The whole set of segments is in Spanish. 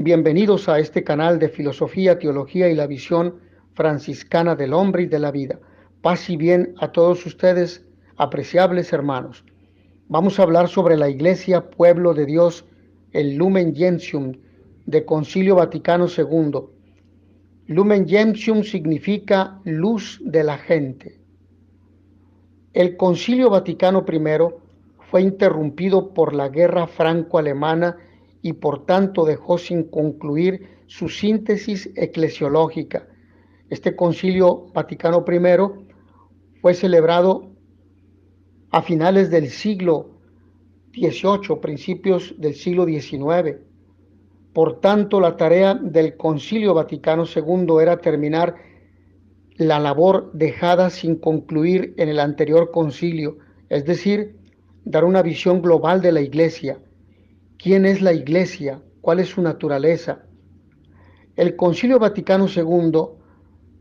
Bienvenidos a este canal de filosofía, teología y la visión franciscana del hombre y de la vida. Paz y bien a todos ustedes, apreciables hermanos. Vamos a hablar sobre la Iglesia, pueblo de Dios, el Lumen Gentium de Concilio Vaticano II. Lumen Gentium significa luz de la gente. El Concilio Vaticano I fue interrumpido por la Guerra Franco-Alemana y por tanto dejó sin concluir su síntesis eclesiológica. Este Concilio Vaticano I fue celebrado a finales del siglo XVIII, principios del siglo XIX. Por tanto, la tarea del Concilio Vaticano II era terminar la labor dejada sin concluir en el anterior concilio, es decir, dar una visión global de la Iglesia. ¿Quién es la Iglesia? ¿Cuál es su naturaleza? El Concilio Vaticano II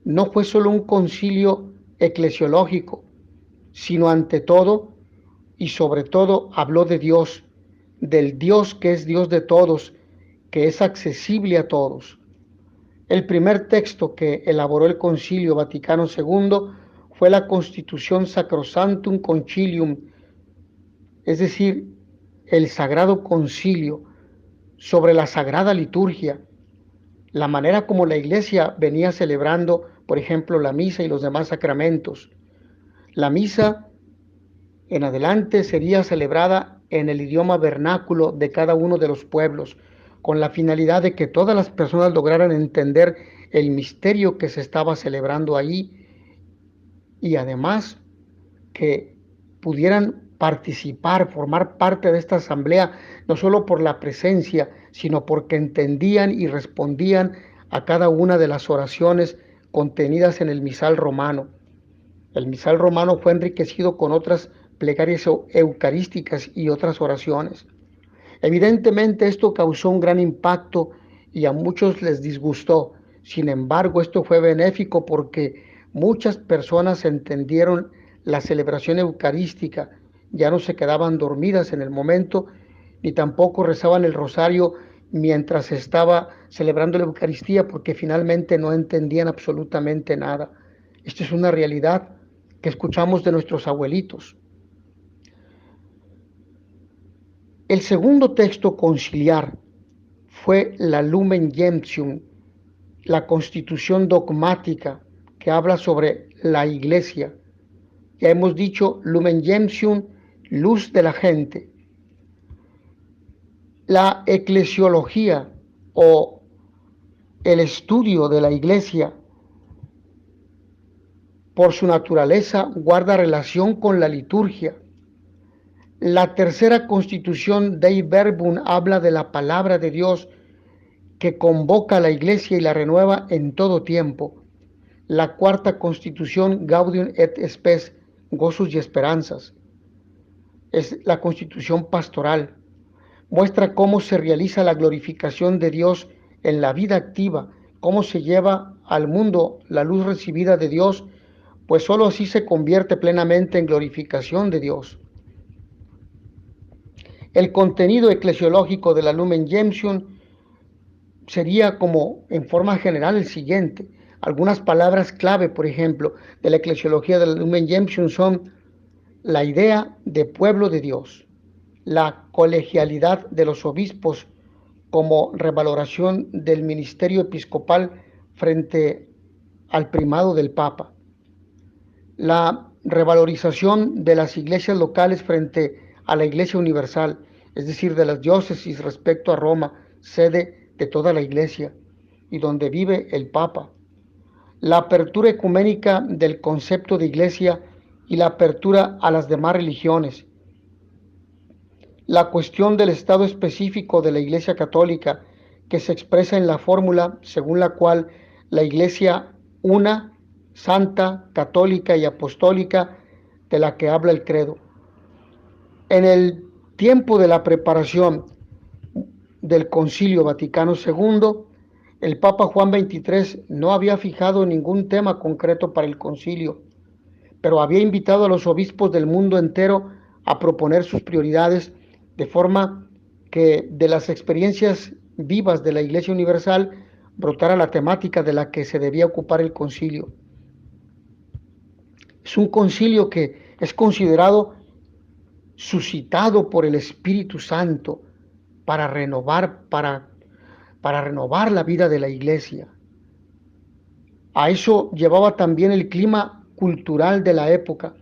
no fue solo un concilio eclesiológico, sino ante todo y sobre todo habló de Dios, del Dios que es Dios de todos, que es accesible a todos. El primer texto que elaboró el Concilio Vaticano II fue la Constitución Sacrosanctum Concilium, es decir, el Sagrado Concilio, sobre la Sagrada Liturgia, la manera como la Iglesia venía celebrando, por ejemplo, la misa y los demás sacramentos. La misa en adelante sería celebrada en el idioma vernáculo de cada uno de los pueblos, con la finalidad de que todas las personas lograran entender el misterio que se estaba celebrando allí y además que pudieran participar, formar parte de esta asamblea, no solo por la presencia, sino porque entendían y respondían a cada una de las oraciones contenidas en el misal romano. El misal romano fue enriquecido con otras plegarias eucarísticas y otras oraciones. Evidentemente esto causó un gran impacto y a muchos les disgustó. Sin embargo, esto fue benéfico porque muchas personas entendieron la celebración eucarística, ya no se quedaban dormidas en el momento, ni tampoco rezaban el rosario mientras estaba celebrando la Eucaristía, porque finalmente no entendían absolutamente nada. Esto es una realidad que escuchamos de nuestros abuelitos. El segundo texto conciliar fue la Lumen Gentium, la constitución dogmática que habla sobre la Iglesia. Ya hemos dicho Lumen Gentium, luz de la gente. La eclesiología o el estudio de la Iglesia, por su naturaleza, guarda relación con la liturgia. La tercera constitución Dei Verbum habla de la palabra de Dios que convoca a la Iglesia y la renueva en todo tiempo. La cuarta constitución Gaudium et Spes, gozos y esperanzas, es la constitución pastoral. Muestra cómo se realiza la glorificación de Dios en la vida activa, cómo se lleva al mundo la luz recibida de Dios, pues sólo así se convierte plenamente en glorificación de Dios. El contenido eclesiológico de la Lumen Gentium sería como en forma general el siguiente. Algunas palabras clave, por ejemplo, de la eclesiología de la Lumen Gentium son la idea de pueblo de Dios, la colegialidad de los obispos como revaloración del ministerio episcopal frente al primado del Papa, la revalorización de las iglesias locales frente a la Iglesia Universal, es decir, de las diócesis respecto a Roma, sede de toda la Iglesia y donde vive el Papa. La apertura ecuménica del concepto de Iglesia y la apertura a las demás religiones. La cuestión del estado específico de la Iglesia Católica, que se expresa en la fórmula según la cual la Iglesia una, santa, católica y apostólica, de la que habla el credo. En el tiempo de la preparación del Concilio Vaticano II, el Papa Juan XXIII no había fijado ningún tema concreto para el concilio, pero había invitado a los obispos del mundo entero a proponer sus prioridades, de forma que de las experiencias vivas de la Iglesia Universal brotara la temática de la que se debía ocupar el concilio. Es un concilio que es considerado suscitado por el Espíritu Santo para renovar la vida de la Iglesia. A eso llevaba también el clima cultural de la época.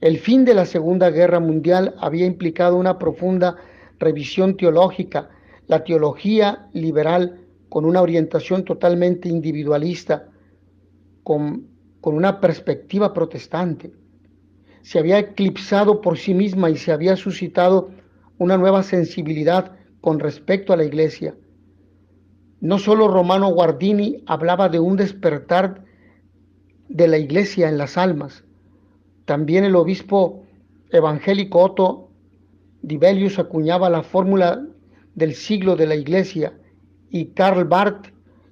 El fin de la Segunda Guerra Mundial había implicado una profunda revisión teológica, la teología liberal con una orientación totalmente individualista, con una perspectiva protestante. Se había eclipsado por sí misma y se había suscitado una nueva sensibilidad con respecto a la Iglesia. No solo Romano Guardini hablaba de un despertar de la Iglesia en las almas, también el obispo evangélico Otto Dibelius acuñaba la fórmula del siglo de la Iglesia y Karl Barth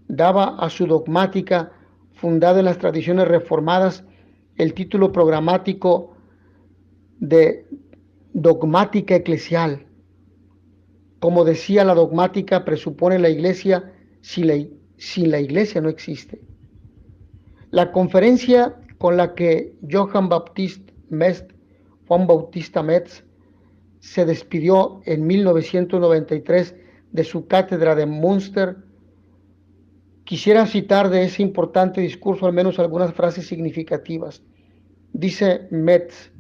daba a su dogmática, fundada en las tradiciones reformadas, el título programático de dogmática eclesial. Como decía, la dogmática presupone la Iglesia, sin la Iglesia no existe. La conferencia con la que Juan Bautista Metz se despidió en 1993 de su cátedra de Münster, quisiera citar de ese importante discurso al menos algunas frases significativas. Dice Metz: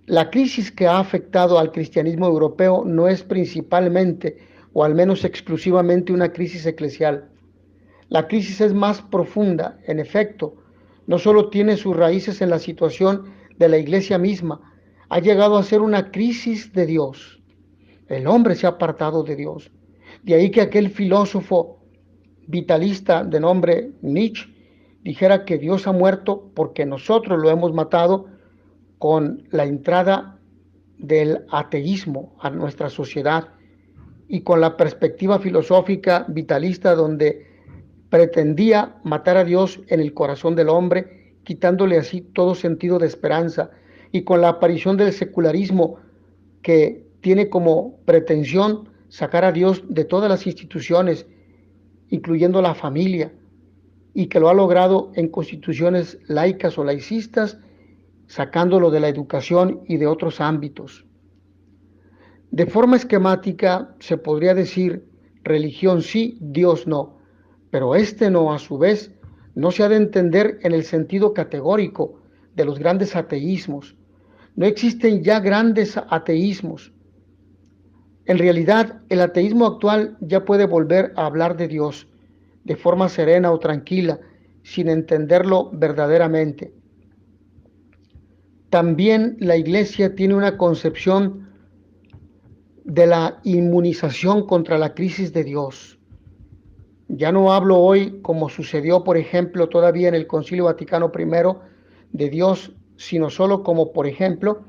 la crisis que ha afectado al cristianismo europeo no es principalmente, o al menos exclusivamente, una crisis eclesial. La crisis es más profunda, en efecto, no solo tiene sus raíces en la situación de la Iglesia misma, ha llegado a ser una crisis de Dios. El hombre se ha apartado de Dios. De ahí que aquel filósofo vitalista de nombre Nietzsche dijera que Dios ha muerto porque nosotros lo hemos matado con la entrada del ateísmo a nuestra sociedad y con la perspectiva filosófica vitalista donde pretendía matar a Dios en el corazón del hombre, quitándole así todo sentido de esperanza, y con la aparición del secularismo que tiene como pretensión sacar a Dios de todas las instituciones, incluyendo la familia, y que lo ha logrado en constituciones laicas o laicistas, sacándolo de la educación y de otros ámbitos. De forma esquemática se podría decir: religión sí, Dios no, pero este no, a su vez, no se ha de entender en el sentido categórico de los grandes ateísmos. No existen ya grandes ateísmos. En realidad, el ateísmo actual ya puede volver a hablar de Dios de forma serena o tranquila, sin entenderlo verdaderamente. También la Iglesia tiene una concepción de la inmunización contra la crisis de Dios. Ya no hablo hoy, como sucedió, por ejemplo, todavía en el Concilio Vaticano I, de Dios, sino solo como, por ejemplo,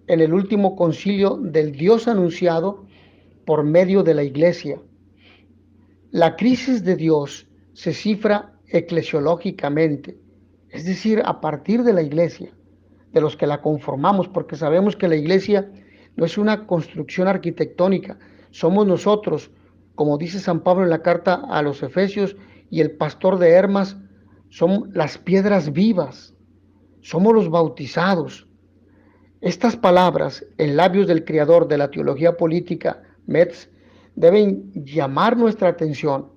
en el último concilio del Dios anunciado por medio de la Iglesia. La crisis de Dios se cifra eclesiológicamente, es decir, a partir de la Iglesia, de los que la conformamos, porque sabemos que la Iglesia no es una construcción arquitectónica, somos nosotros, como dice San Pablo en la carta a los Efesios, y el pastor de Hermas, son las piedras vivas, somos los bautizados. Estas palabras, en labios del creador de la teología política, Metz, deben llamar nuestra atención.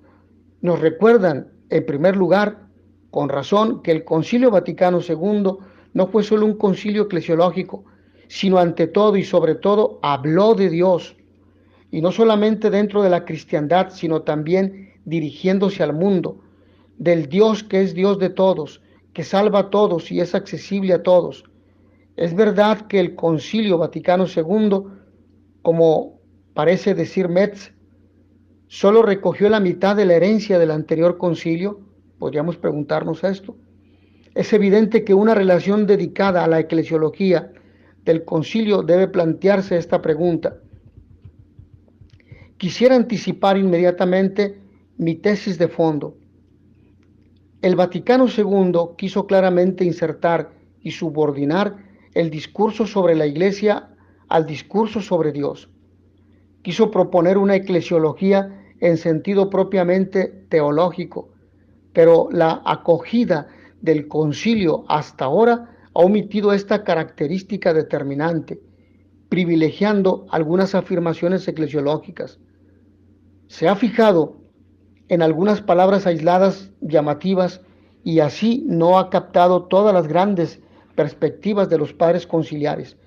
Nos recuerdan, en primer lugar, con razón, que el Concilio Vaticano II no fue solo un concilio eclesiológico, sino ante todo y sobre todo habló de Dios, y no solamente dentro de la cristiandad, sino también dirigiéndose al mundo, del Dios que es Dios de todos, que salva a todos y es accesible a todos. Es verdad que el Concilio Vaticano II, como parece decir Metz, solo recogió la mitad de la herencia del anterior concilio. Podríamos preguntarnos esto. Es evidente que una relación dedicada a la eclesiología del concilio debe plantearse esta pregunta. Quisiera anticipar inmediatamente mi tesis de fondo. El Vaticano II quiso claramente insertar y subordinar el discurso sobre la Iglesia al discurso sobre Dios. quiso proponer una eclesiología en sentido propiamente teológico, pero la acogida del concilio hasta ahora ha omitido esta característica determinante, privilegiando algunas afirmaciones eclesiológicas. Se ha fijado en algunas palabras aisladas llamativas y así no ha captado todas las grandes perspectivas de los padres conciliares.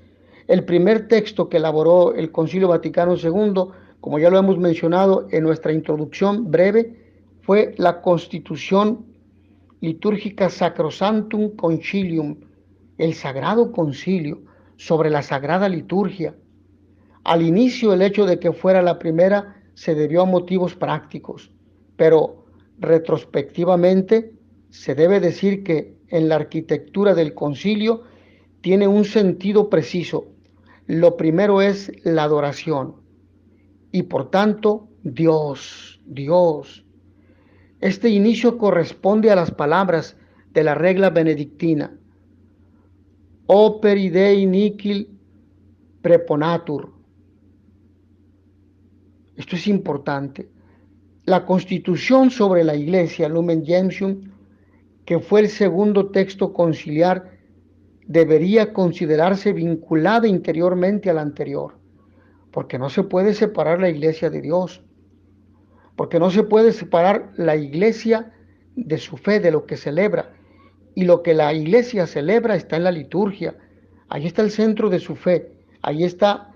El primer texto que elaboró el Concilio Vaticano II, como ya lo hemos mencionado en nuestra introducción breve, fue la Constitución Litúrgica Sacrosanctum Concilium, el Sagrado Concilio sobre la Sagrada Liturgia. Al inicio, el hecho de que fuera la primera se debió a motivos prácticos, pero retrospectivamente se debe decir que en la arquitectura del concilio tiene un sentido preciso. Lo primero es la adoración y por tanto Dios. Este inicio corresponde a las palabras de la regla benedictina. Operi Dei nihil preponatur. Esto es importante. La Constitución sobre la Iglesia, Lumen Gentium, que fue el segundo texto conciliar, debería considerarse vinculada interiormente a la anterior, porque no se puede separar la Iglesia de Dios, porque no se puede separar la Iglesia de su fe, de lo que celebra, y lo que la Iglesia celebra está en la liturgia. Ahí está el centro de su fe, ahí está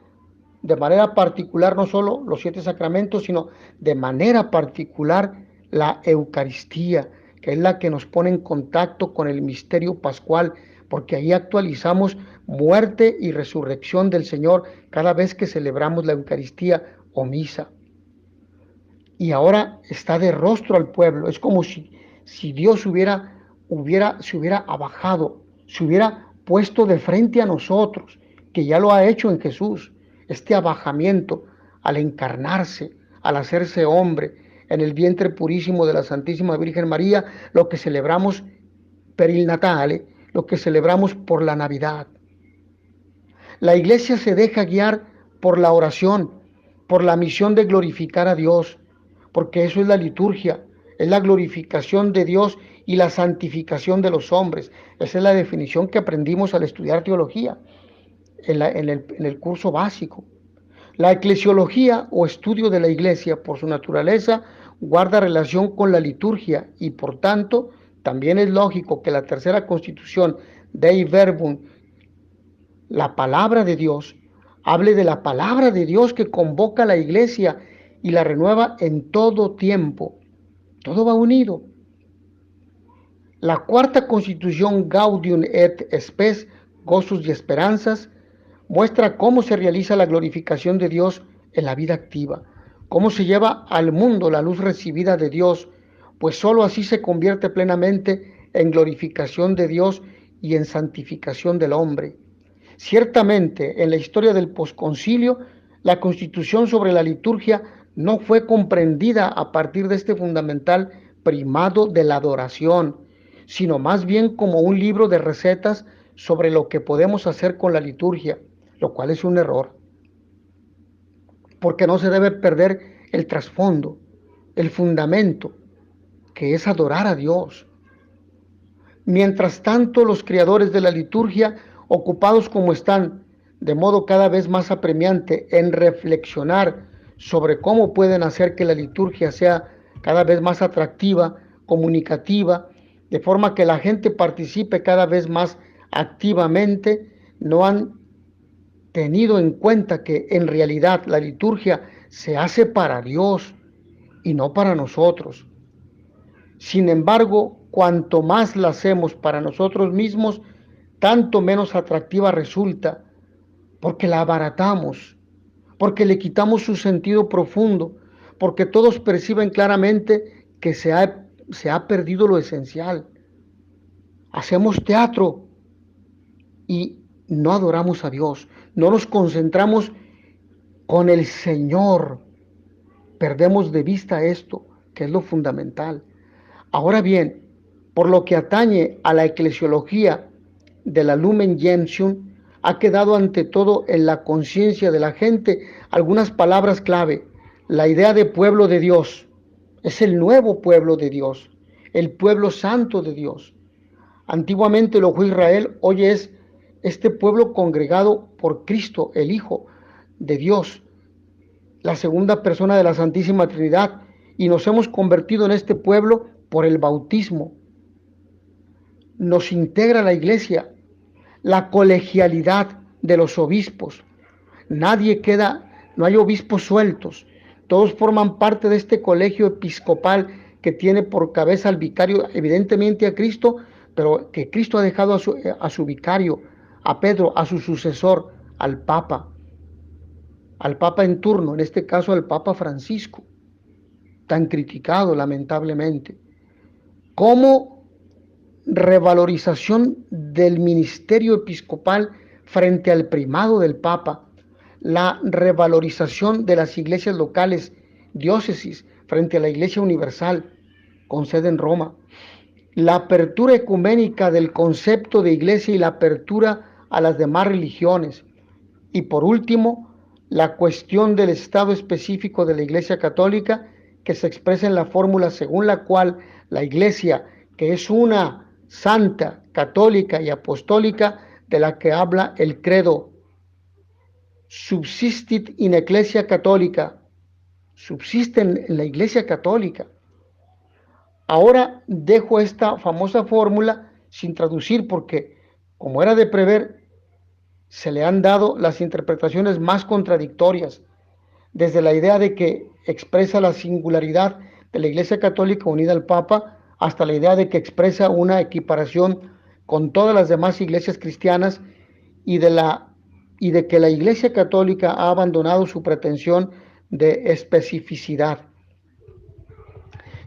de manera particular no solo los 7 sacramentos, sino de manera particular la Eucaristía, que es la que nos pone en contacto con el misterio pascual, porque ahí actualizamos muerte y resurrección del Señor cada vez que celebramos la Eucaristía o misa. Y ahora está de rostro al pueblo, es como si Dios se hubiera abajado, se hubiera puesto de frente a nosotros, que ya lo ha hecho en Jesús. Este abajamiento al encarnarse, al hacerse hombre en el vientre purísimo de la Santísima Virgen María, lo que celebramos per il Natale, lo que celebramos por la Navidad. La Iglesia se deja guiar por la oración, por la misión de glorificar a Dios, porque eso es la liturgia, es la glorificación de Dios y la santificación de los hombres. Esa es la definición que aprendimos al estudiar teología en el curso básico. La eclesiología o estudio de la Iglesia, por su naturaleza, guarda relación con la liturgia y por tanto también es lógico que la tercera constitución, Dei Verbum, la palabra de Dios, hable de la palabra de Dios que convoca a la Iglesia y la renueva en todo tiempo. Todo va unido. La cuarta constitución, Gaudium et Spes, gozos y esperanzas, muestra cómo se realiza la glorificación de Dios en la vida activa, cómo se lleva al mundo la luz recibida de Dios, pues sólo así se convierte plenamente en glorificación de Dios y en santificación del hombre. Ciertamente, en la historia del posconcilio, la Constitución sobre la liturgia no fue comprendida a partir de este fundamental primado de la adoración, sino más bien como un libro de recetas sobre lo que podemos hacer con la liturgia, lo cual es un error, porque no se debe perder el trasfondo, el fundamento, que es adorar a Dios. Mientras tanto, los creadores de la liturgia, ocupados como están, de modo cada vez más apremiante, en reflexionar sobre cómo pueden hacer que la liturgia sea cada vez más atractiva, comunicativa, de forma que la gente participe cada vez más activamente, no han tenido en cuenta que en realidad la liturgia se hace para Dios y no para nosotros. Sin embargo, cuanto más la hacemos para nosotros mismos, tanto menos atractiva resulta, porque la abaratamos, porque le quitamos su sentido profundo, porque todos perciben claramente que se ha perdido lo esencial. Hacemos teatro y no adoramos a Dios, no nos concentramos con el Señor, perdemos de vista esto, que es lo fundamental. Ahora bien, por lo que atañe a la eclesiología de la Lumen Gentium, ha quedado ante todo en la conciencia de la gente algunas palabras clave. La idea de pueblo de Dios es el nuevo pueblo de Dios, el pueblo santo de Dios. Antiguamente lo fue Israel, hoy es este pueblo congregado por Cristo, el Hijo de Dios, la segunda persona de la Santísima Trinidad, y nos hemos convertido en este pueblo por el bautismo. Nos integra la iglesia, la colegialidad de los obispos. Nadie queda, no hay obispos sueltos. Todos forman parte de este colegio episcopal que tiene por cabeza al vicario, evidentemente a Cristo, pero que Cristo ha dejado a su vicario, a Pedro, a su sucesor, al Papa en turno, en este caso al Papa Francisco, tan criticado lamentablemente. Como revalorización del ministerio episcopal frente al primado del Papa, la revalorización de las iglesias locales, diócesis, frente a la Iglesia Universal, con sede en Roma, la apertura ecuménica del concepto de iglesia y la apertura a las demás religiones, y por último, la cuestión del estado específico de la Iglesia Católica, que se expresa en la fórmula según la cual la Iglesia, que es una santa, católica y apostólica, de la que habla el credo, subsistit in Ecclesia Católica, subsiste en la Iglesia Católica. Ahora dejo esta famosa fórmula sin traducir porque, como era de prever, se le han dado las interpretaciones más contradictorias, desde la idea de que expresa la singularidad de la Iglesia Católica unida al Papa, hasta la idea de que expresa una equiparación con todas las demás iglesias cristianas y de que la Iglesia Católica ha abandonado su pretensión de especificidad.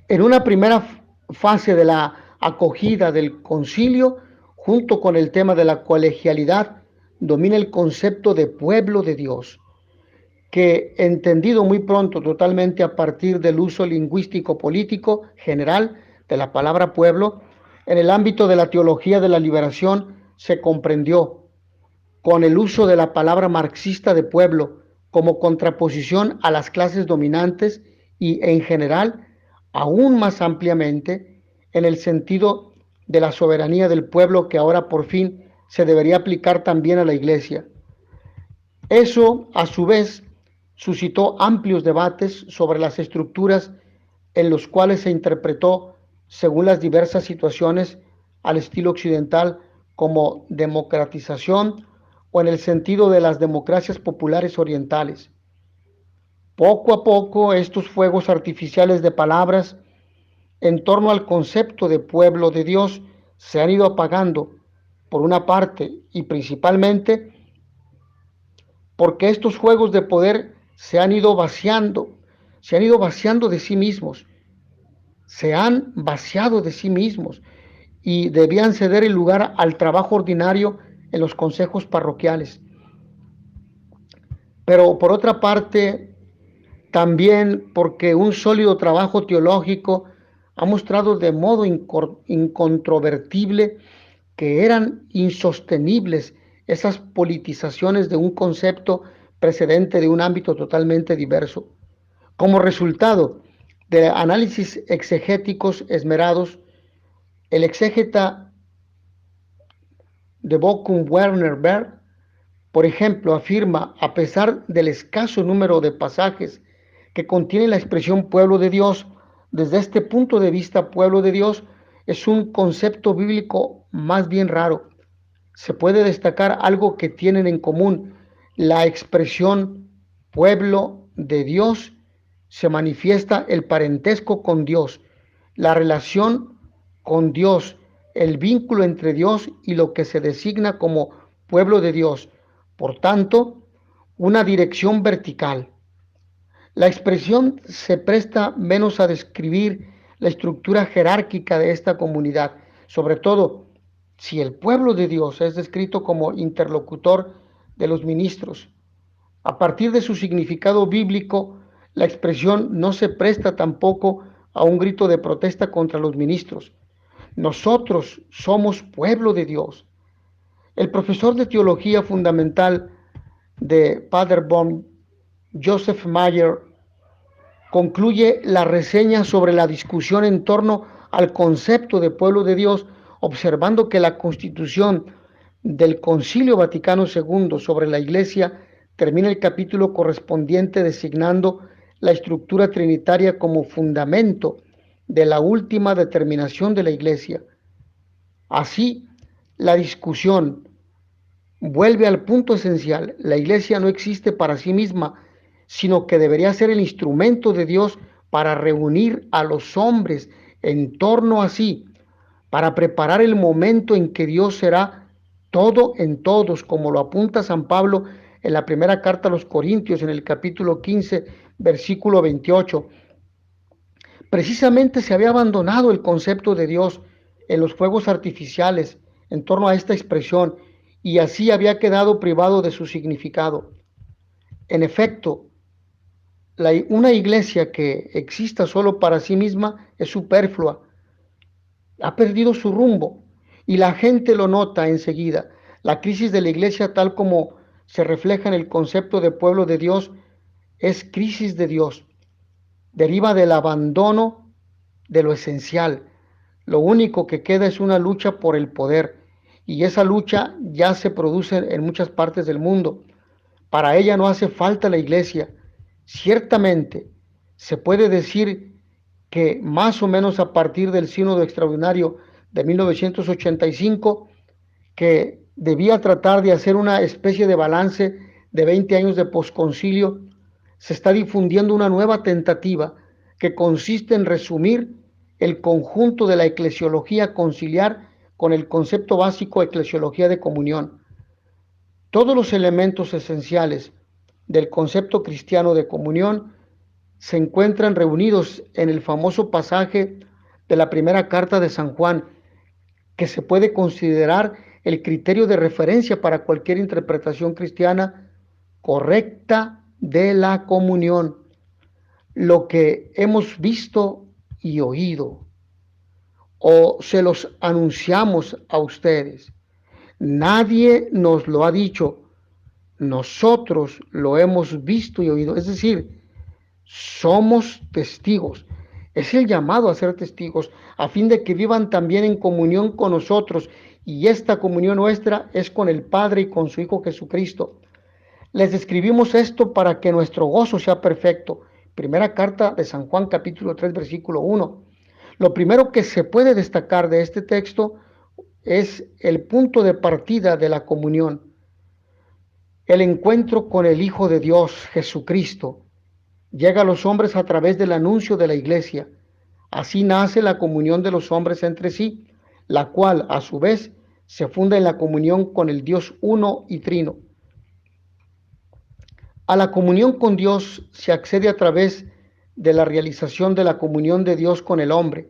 En una primera fase de la acogida del concilio, junto con el tema de la colegialidad, domina el concepto de pueblo de Dios, que, entendido muy pronto totalmente a partir del uso lingüístico político general de la palabra pueblo, en el ámbito de la teología de la liberación se comprendió con el uso de la palabra marxista de pueblo como contraposición a las clases dominantes y, en general, aún más ampliamente, en el sentido de la soberanía del pueblo que ahora por fin se debería aplicar también a la Iglesia. Eso, a su vez, suscitó amplios debates sobre las estructuras en los cuales se interpretó, según las diversas situaciones, al estilo occidental como democratización o en el sentido de las democracias populares orientales. Poco a poco, estos fuegos artificiales de palabras en torno al concepto de pueblo de Dios se han ido apagando, por una parte, y principalmente porque estos juegos de poder se han ido vaciando de sí mismos, se han vaciado de sí mismos y debían ceder el lugar al trabajo ordinario en los consejos parroquiales. Pero por otra parte, también porque un sólido trabajo teológico ha mostrado de modo incontrovertible que eran insostenibles esas politizaciones de un concepto precedente de un ámbito totalmente diverso. Como resultado de análisis exegéticos esmerados, el exégeta de Bochum Werner Berg, por ejemplo, afirma, a pesar del escaso número de pasajes que contiene la expresión pueblo de Dios, desde este punto de vista, pueblo de Dios es un concepto bíblico más bien raro. Se puede destacar algo que tienen en común. La expresión pueblo de Dios se manifiesta el parentesco con Dios, la relación con Dios, el vínculo entre Dios y lo que se designa como pueblo de Dios. Por tanto, una dirección vertical. La expresión se presta menos a describir la estructura jerárquica de esta comunidad, sobre todo si el pueblo de Dios es descrito como interlocutor de los ministros. A partir de su significado bíblico, la expresión no se presta tampoco a un grito de protesta contra los ministros. Nosotros somos pueblo de Dios. El profesor de teología fundamental de Paderborn, Joseph Mayer, concluye la reseña sobre la discusión en torno al concepto de pueblo de Dios, observando que la constitución del Concilio Vaticano II sobre la Iglesia termina el capítulo correspondiente designando la estructura trinitaria como fundamento de la última determinación de la Iglesia. Así, la discusión vuelve al punto esencial. La Iglesia no existe para sí misma, sino que debería ser el instrumento de Dios para reunir a los hombres en torno a sí, para preparar el momento en que Dios será todo en todos, como lo apunta San Pablo en la primera carta a los Corintios, en el capítulo 15, versículo 28. Precisamente se había abandonado el concepto de Dios en los fuegos artificiales en torno a esta expresión, y así había quedado privado de su significado. En efecto, una iglesia que exista solo para sí misma es superflua, ha perdido su rumbo y la gente lo nota enseguida. La crisis de la iglesia, tal como se refleja en el concepto de pueblo de Dios, es crisis de Dios. Deriva del abandono de lo esencial. Lo único que queda es una lucha por el poder, y esa lucha ya se produce en muchas partes del mundo. Para ella no hace falta la iglesia. Ciertamente, se puede decir que más o menos a partir del Sínodo Extraordinario de 1985, que debía tratar de hacer una especie de balance de 20 años de posconcilio, se está difundiendo una nueva tentativa que consiste en resumir el conjunto de la eclesiología conciliar con el concepto básico eclesiología de comunión. Todos los elementos esenciales del concepto cristiano de comunión se encuentran reunidos en el famoso pasaje de la primera carta de San Juan, que se puede considerar el criterio de referencia para cualquier interpretación cristiana correcta de la comunión. Lo que hemos visto y oído, o se los anunciamos a ustedes. Nadie nos lo ha dicho, nosotros lo hemos visto y oído. Es decir, somos testigos. Es el llamado a ser testigos, a fin de que vivan también en comunión con nosotros, y esta comunión nuestra es con el Padre y con su Hijo Jesucristo. Les describimos esto para que nuestro gozo sea perfecto. Primera carta de San Juan, capítulo 3, versículo 1. Lo primero que se puede destacar de este texto es el punto de partida de la comunión, el encuentro con el Hijo de Dios, Jesucristo. Llega a los hombres a través del anuncio de la iglesia. Así nace la comunión de los hombres entre sí, la cual a su vez se funda en la comunión con el Dios uno y trino. A la comunión con Dios se accede a través de la realización de la comunión de Dios con el hombre,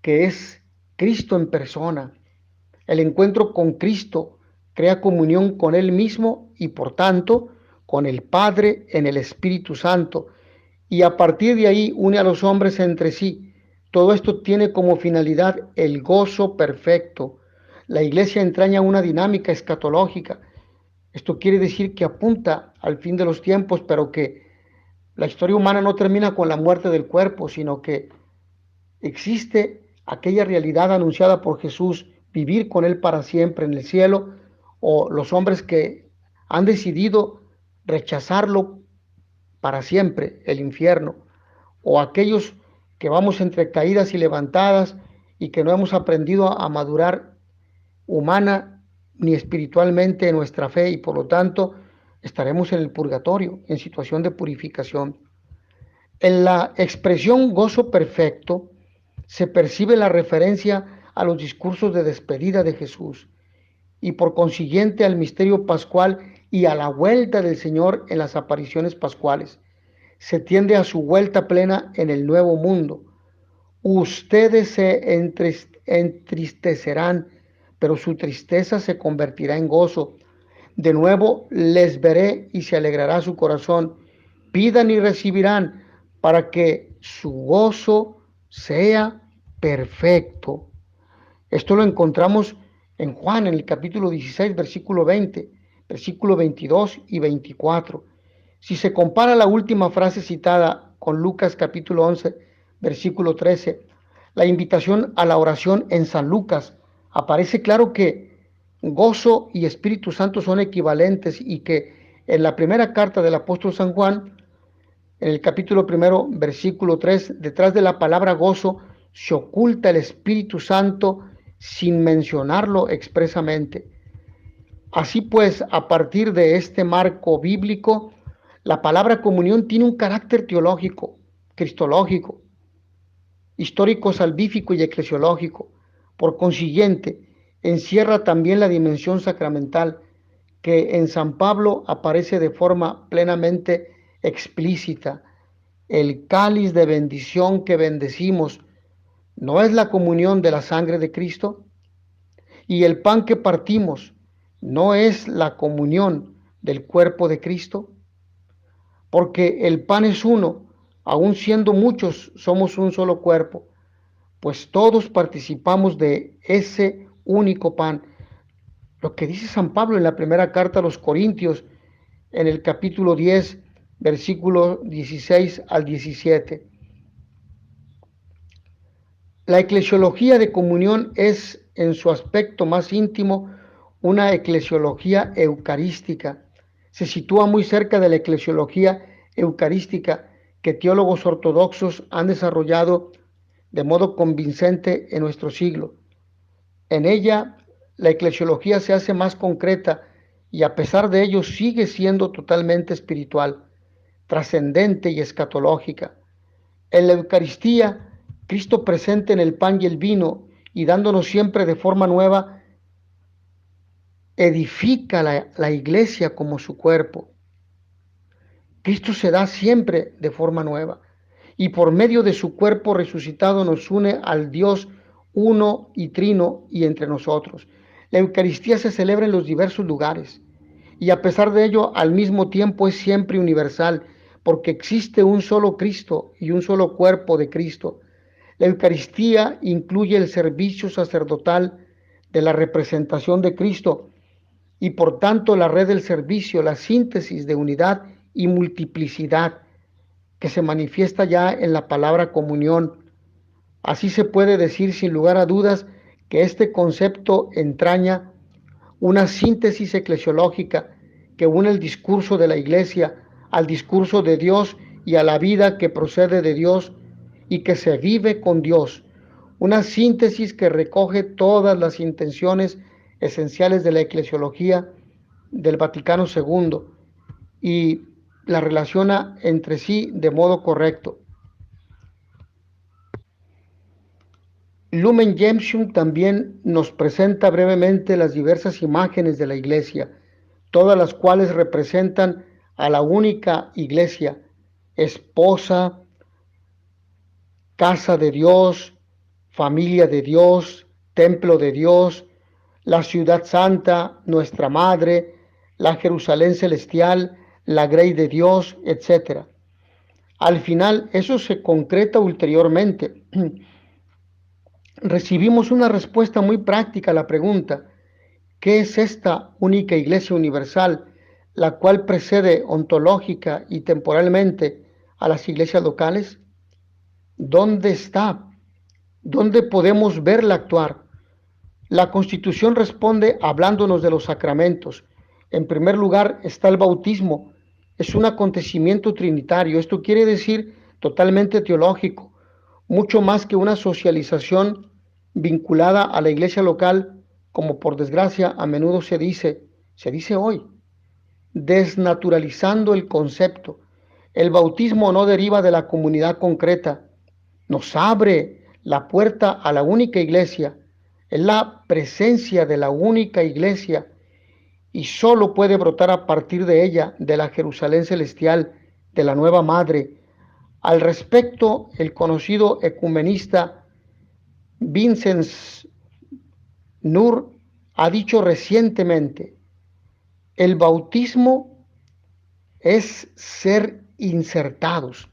que es Cristo en persona. El encuentro con Cristo crea comunión con Él mismo y por tanto con el Padre en el Espíritu Santo, y a partir de ahí une a los hombres entre sí. Todo esto tiene como finalidad el gozo perfecto. La iglesia entraña una dinámica escatológica. Esto quiere decir que apunta al fin de los tiempos, pero que la historia humana no termina con la muerte del cuerpo, sino que existe aquella realidad anunciada por Jesús, vivir con Él para siempre en el cielo, o los hombres que han decidido rechazarlo para siempre, el infierno, o aquellos que vamos entre caídas y levantadas y que no hemos aprendido a madurar humana ni espiritualmente en nuestra fe, y por lo tanto estaremos en el purgatorio, en situación de purificación. En la expresión gozo perfecto se percibe la referencia a los discursos de despedida de Jesús y por consiguiente al misterio pascual y a la vuelta del Señor en las apariciones pascuales. Se tiende a su vuelta plena en el nuevo mundo. Ustedes se entristecerán, pero su tristeza se convertirá en gozo. De nuevo les veré y se alegrará su corazón. Pidan y recibirán para que su gozo sea perfecto. Esto lo encontramos en Juan, en el capítulo 16, versículo 20, versículo 22 y 24. Si se compara la última frase citada con Lucas capítulo 11, versículo 13, la invitación a la oración en San Lucas, aparece claro que gozo y Espíritu Santo son equivalentes y que en la primera carta del apóstol San Juan, en el capítulo primero, versículo 3, detrás de la palabra gozo se oculta el Espíritu Santo sin mencionarlo expresamente. Así pues, a partir de este marco bíblico, la palabra comunión tiene un carácter teológico, cristológico, histórico, salvífico y eclesiológico. Por consiguiente, encierra también la dimensión sacramental que en San Pablo aparece de forma plenamente explícita. El cáliz de bendición que bendecimos no es la comunión de la sangre de Cristo, y el pan que partimos no es la comunión del cuerpo de Cristo, porque el pan es uno, aun siendo muchos somos un solo cuerpo, pues todos participamos de ese único pan. Lo que dice San Pablo en la primera carta a los Corintios, en el capítulo 10, versículo 16 al 17. La eclesiología de comunión es, en su aspecto más íntimo, una eclesiología eucarística. Se sitúa muy cerca de la eclesiología eucarística que teólogos ortodoxos han desarrollado de modo convincente en nuestro siglo. En ella, la eclesiología se hace más concreta y a pesar de ello sigue siendo totalmente espiritual, trascendente y escatológica. En la Eucaristía, Cristo presente en el pan y el vino y dándonos siempre de forma nueva, edifica la iglesia como su cuerpo. Cristo se da siempre de forma nueva y por medio de su cuerpo resucitado nos une al Dios uno y trino y entre nosotros. La Eucaristía se celebra en los diversos lugares y a pesar de ello al mismo tiempo es siempre universal porque existe un solo Cristo y un solo cuerpo de Cristo. La Eucaristía incluye el servicio sacerdotal de la representación de Cristo y por tanto la red del servicio, la síntesis de unidad y multiplicidad que se manifiesta ya en la palabra comunión. Así se puede decir sin lugar a dudas que este concepto entraña una síntesis eclesiológica que une el discurso de la Iglesia al discurso de Dios y a la vida que procede de Dios y que se vive con Dios. Una síntesis que recoge todas las intenciones esenciales de la eclesiología del Vaticano II y la relaciona entre sí de modo correcto. Lumen Gentium también nos presenta brevemente las diversas imágenes de la Iglesia, todas las cuales representan a la única Iglesia, esposa, casa de Dios, familia de Dios, templo de Dios, la ciudad santa, nuestra madre, la Jerusalén celestial, la grey de Dios, etc. Al final, eso se concreta ulteriormente. Recibimos una respuesta muy práctica a la pregunta, ¿qué es esta única Iglesia universal, la cual precede ontológica y temporalmente a las iglesias locales? ¿Dónde está? ¿Dónde podemos verla actuar? La Constitución responde hablándonos de los sacramentos. En primer lugar está el bautismo. Es un acontecimiento trinitario. Esto quiere decir totalmente teológico, mucho más que una socialización vinculada a la iglesia local, como por desgracia a menudo se dice hoy, desnaturalizando el concepto. El bautismo no deriva de la comunidad concreta, nos abre la puerta a la única iglesia, es la presencia de la única iglesia y solo puede brotar a partir de ella, de la Jerusalén celestial, de la nueva madre. Al respecto, el conocido ecumenista Vincent Nur ha dicho recientemente, el bautismo es ser insertados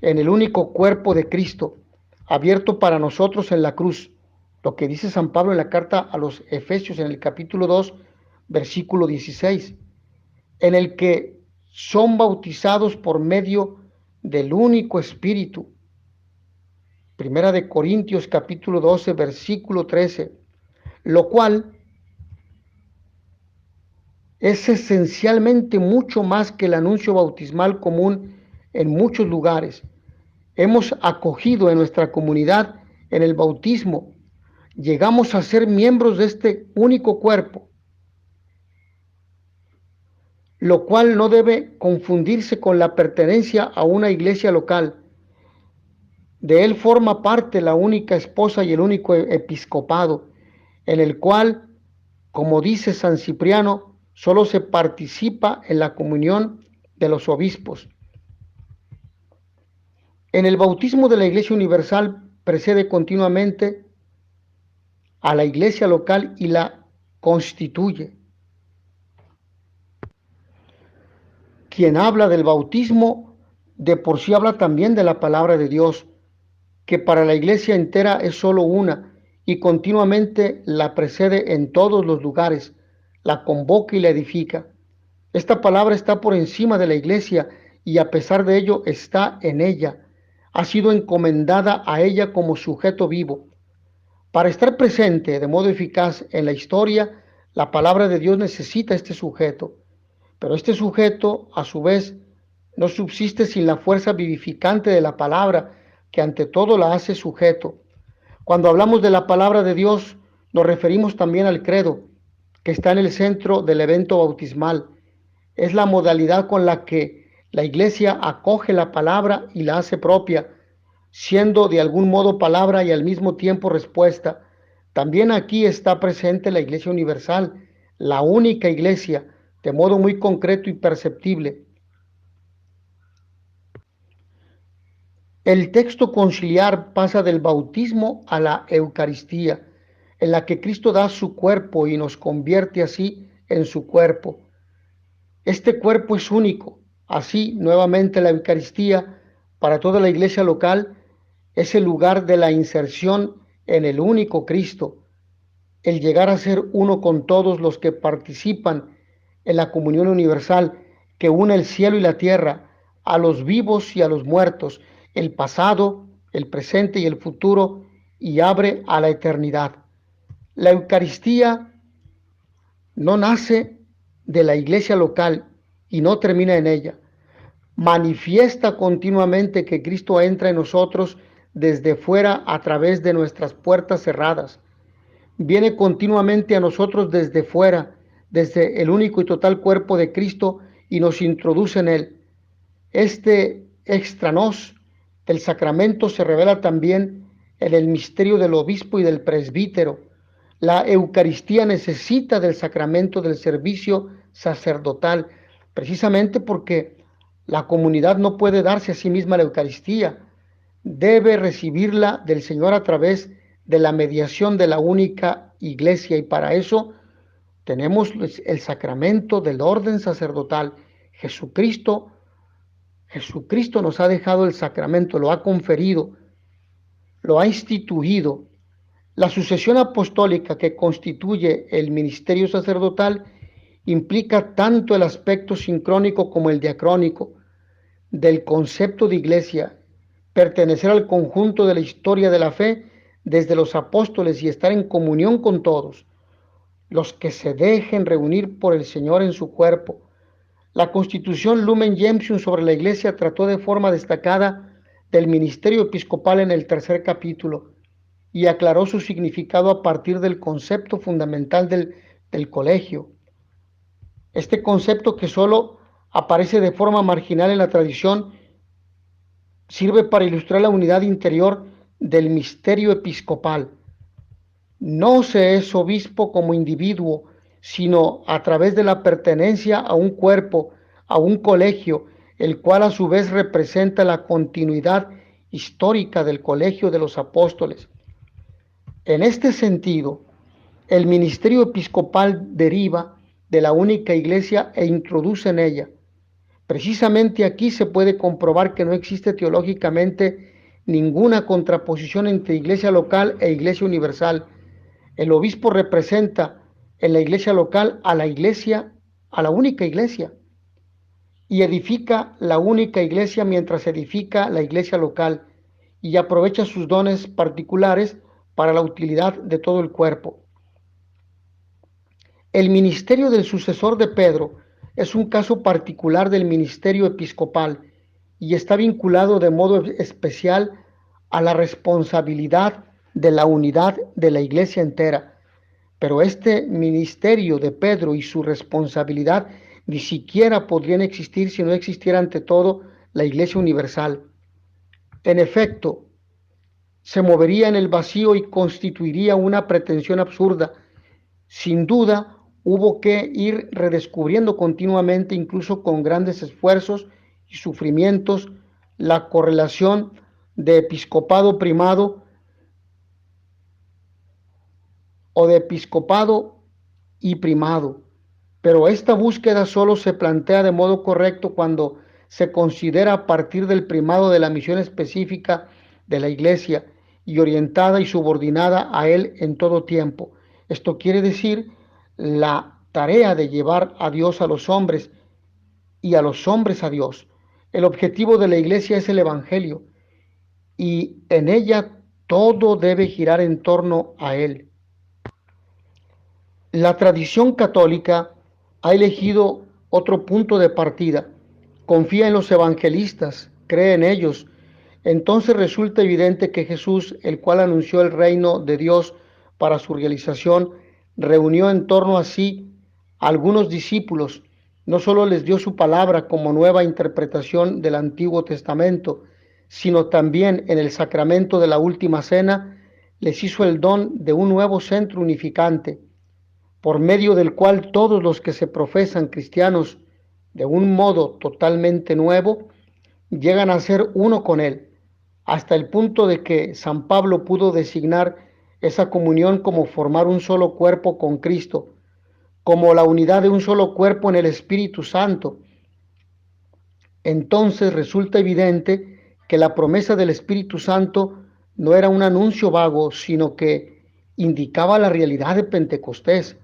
en el único cuerpo de Cristo, abierto para nosotros en la cruz. lo que dice San Pablo en la carta a los Efesios en el capítulo 2, versículo 16, en el que son bautizados por medio del único Espíritu. Primera de Corintios capítulo 12, versículo 13, lo cual es esencialmente mucho más que el anuncio bautismal común en muchos lugares. Hemos acogido en nuestra comunidad en el bautismo. Llegamos a ser miembros de este único cuerpo, lo cual no debe confundirse con la pertenencia a una iglesia local. De él forma parte la única esposa y el único episcopado, en el cual, como dice San Cipriano, solo se participa en la comunión de los obispos. En el bautismo de la Iglesia Universal precede continuamente a la iglesia local y la constituye. Quien habla del bautismo, de por sí habla también de la palabra de Dios, que para la iglesia entera es solo una y continuamente la precede en todos los lugares, la convoca y la edifica. Esta palabra está por encima de la iglesia y a pesar de ello está en ella. Ha sido encomendada a ella como sujeto vivo. Para estar presente de modo eficaz en la historia, la palabra de Dios necesita este sujeto. Pero este sujeto, a su vez, no subsiste sin la fuerza vivificante de la palabra, que ante todo la hace sujeto. Cuando hablamos de la palabra de Dios, nos referimos también al credo, que está en el centro del evento bautismal. Es la modalidad con la que la iglesia acoge la palabra y la hace propia, siendo de algún modo palabra y al mismo tiempo respuesta. También aquí está presente la Iglesia Universal, la única iglesia, de modo muy concreto y perceptible. El texto conciliar pasa del bautismo a la Eucaristía, en la que Cristo da su cuerpo y nos convierte así en su cuerpo. Este cuerpo es único. Así, nuevamente, la Eucaristía para toda la iglesia local es el lugar de la inserción en el único Cristo, el llegar a ser uno con todos los que participan en la comunión universal que une el cielo y la tierra, a los vivos y a los muertos, el pasado, el presente y el futuro, y abre a la eternidad. La Eucaristía no nace de la iglesia local y no termina en ella. Manifiesta continuamente que Cristo entra en nosotros desde fuera a través de nuestras puertas cerradas. Viene continuamente a nosotros desde fuera, desde el único y total cuerpo de Cristo, y nos introduce en él. Este extra nos del sacramento se revela también en el misterio del obispo y del presbítero. La Eucaristía necesita del sacramento del servicio sacerdotal, precisamente porque la comunidad no puede darse a sí misma la Eucaristía. Debe recibirla del Señor a través de la mediación de la única iglesia, y para eso tenemos el sacramento del orden sacerdotal. Jesucristo nos ha dejado el sacramento, lo ha conferido, lo ha instituido. La sucesión apostólica que constituye el ministerio sacerdotal implica tanto el aspecto sincrónico como el diacrónico del concepto de iglesia, pertenecer al conjunto de la historia de la fe desde los apóstoles y estar en comunión con todos los que se dejen reunir por el Señor en su cuerpo. La Constitución Lumen Gentium sobre la Iglesia trató de forma destacada del ministerio episcopal en el 3er capítulo y aclaró su significado a partir del concepto fundamental del colegio. Este concepto, que solo aparece de forma marginal en la tradición, sirve para ilustrar la unidad interior del misterio episcopal. No se es obispo como individuo, sino a través de la pertenencia a un cuerpo, a un colegio, el cual a su vez representa la continuidad histórica del colegio de los apóstoles. En este sentido, el ministerio episcopal deriva de la única iglesia e introduce en ella. Precisamente aquí se puede comprobar que no existe teológicamente ninguna contraposición entre iglesia local e iglesia universal, El obispo representa en la iglesia local a la iglesia, a la única iglesia, y edifica la única iglesia mientras edifica la iglesia local y aprovecha sus dones particulares para la utilidad de todo el cuerpo. El ministerio del sucesor de Pedro es un caso particular del ministerio episcopal y está vinculado de modo especial a la responsabilidad de la unidad de la iglesia entera. Pero este ministerio de Pedro y su responsabilidad ni siquiera podrían existir si no existiera ante todo la iglesia universal. En efecto, se movería en el vacío y constituiría una pretensión absurda. Sin duda, hubo que ir redescubriendo continuamente, incluso con grandes esfuerzos y sufrimientos, la correlación de episcopado primado o de episcopado y primado. Pero esta búsqueda solo se plantea de modo correcto cuando se considera a partir del primado de la misión específica de la Iglesia y orientada y subordinada a él en todo tiempo. Esto quiere decir la tarea de llevar a Dios a los hombres y a los hombres a Dios. El objetivo de la Iglesia es el Evangelio y en ella todo debe girar en torno a él. La tradición católica ha elegido otro punto de partida. Confía en los evangelistas, cree en ellos. Entonces resulta evidente que Jesús, el cual anunció el reino de Dios para su realización, reunió en torno a sí a algunos discípulos. No solo les dio su palabra como nueva interpretación del Antiguo Testamento, sino también en el sacramento de la Última Cena les hizo el don de un nuevo centro unificante, por medio del cual todos los que se profesan cristianos de un modo totalmente nuevo llegan a ser uno con Él, hasta el punto de que San Pablo pudo designar esa comunión como formar un solo cuerpo con Cristo, como la unidad de un solo cuerpo en el Espíritu Santo. Entonces resulta evidente que la promesa del Espíritu Santo no era un anuncio vago, sino que indicaba la realidad de Pentecostés.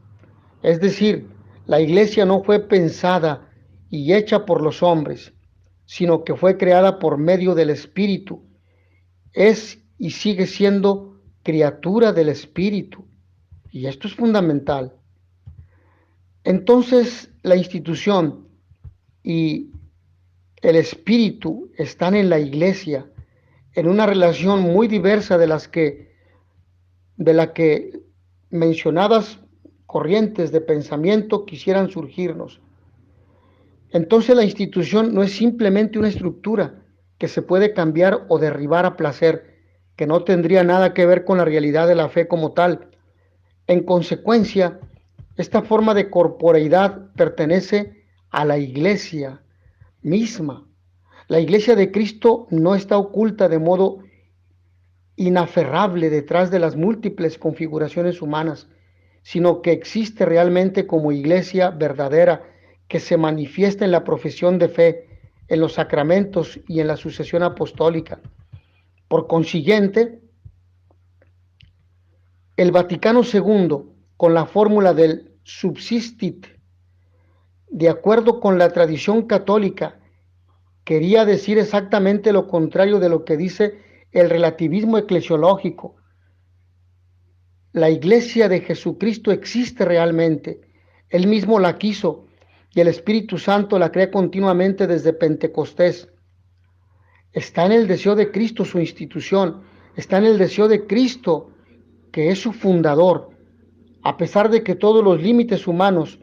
Es decir, la iglesia no fue pensada y hecha por los hombres, sino que fue creada por medio del Espíritu. Es y sigue siendo criatura del Espíritu. Y esto es fundamental. Entonces, la institución y el Espíritu están en la iglesia en una relación muy diversa de la que mencionadas corrientes de pensamiento quisieran surgirnos. Entonces la institución no es simplemente una estructura que se puede cambiar o derribar a placer, que no tendría nada que ver con la realidad de la fe como tal. En consecuencia, esta forma de corporeidad pertenece a la iglesia misma. La iglesia de Cristo no está oculta de modo inaferrable detrás de las múltiples configuraciones humanas, sino que existe realmente como iglesia verdadera que se manifiesta en la profesión de fe, en los sacramentos y en la sucesión apostólica. Por consiguiente, el Vaticano II, con la fórmula del subsistit, de acuerdo con la tradición católica, quería decir exactamente lo contrario de lo que dice el relativismo eclesiológico. La iglesia de Jesucristo existe realmente. Él mismo la quiso y el Espíritu Santo la crea continuamente desde Pentecostés. Está en el deseo de Cristo su institución, está en el deseo de Cristo que es su fundador, a pesar de que todos los límites humanos,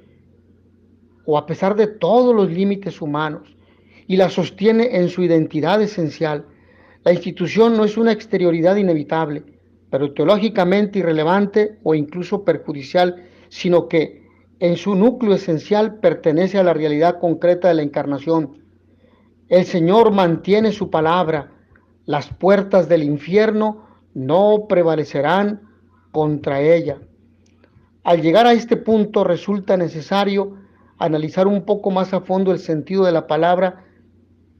o a pesar de todos los límites humanos, y la sostiene en su identidad esencial. La institución no es una exterioridad inevitable, pero teológicamente irrelevante o incluso perjudicial, sino que en su núcleo esencial pertenece a la realidad concreta de la encarnación. El Señor mantiene su palabra. Las puertas del infierno no prevalecerán contra ella. Al llegar a este punto resulta necesario analizar un poco más a fondo el sentido de la palabra